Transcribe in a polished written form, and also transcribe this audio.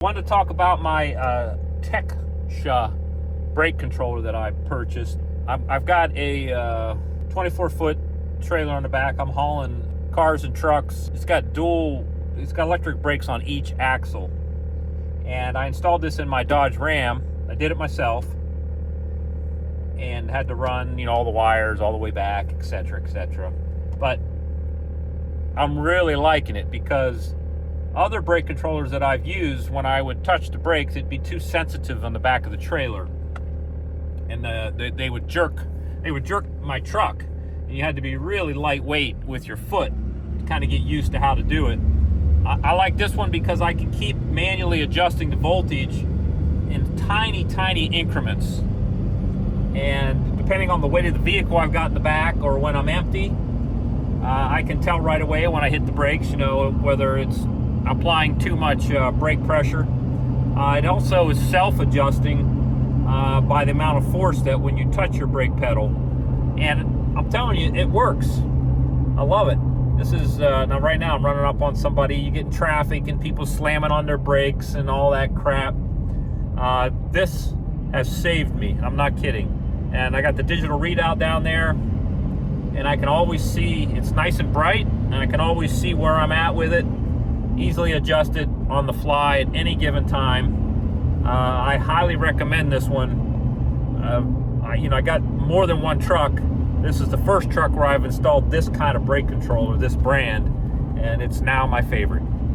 Wanted to talk about my Tekonsha brake controller that I purchased. I've got a 24-foot trailer on the back. I'm hauling cars and trucks. It's got electric brakes on each axle. And I installed this in my Dodge Ram. I did it myself and had to run, all the wires all the way back, etc., etc. But I'm really liking it because other brake controllers that I've used, when I would touch the brakes, it'd be too sensitive on the back of the trailer, and they would jerk my truck, and you had to be really lightweight with your foot to kind of get used to how to do it. I like this one because I can keep manually adjusting the voltage in tiny increments, and depending on the weight of the vehicle I've got in the back or when I'm empty, I can tell right away when I hit the brakes, whether it's applying too much brake pressure. It also is self-adjusting by the amount of force that when you touch your brake pedal, and I'm telling you, it works. I love it. This is now right now I'm running up on somebody. You get in traffic and people slamming on their brakes and all that crap. This has saved me. I'm not kidding. And I got the digital readout down there, and I can always see, it's nice and bright, and I can always see where I'm at with it. Easily adjusted on the fly at any given time. I highly recommend this one. I got more than one truck. This is the first truck where I've installed this kind of brake controller, this brand, and it's now my favorite.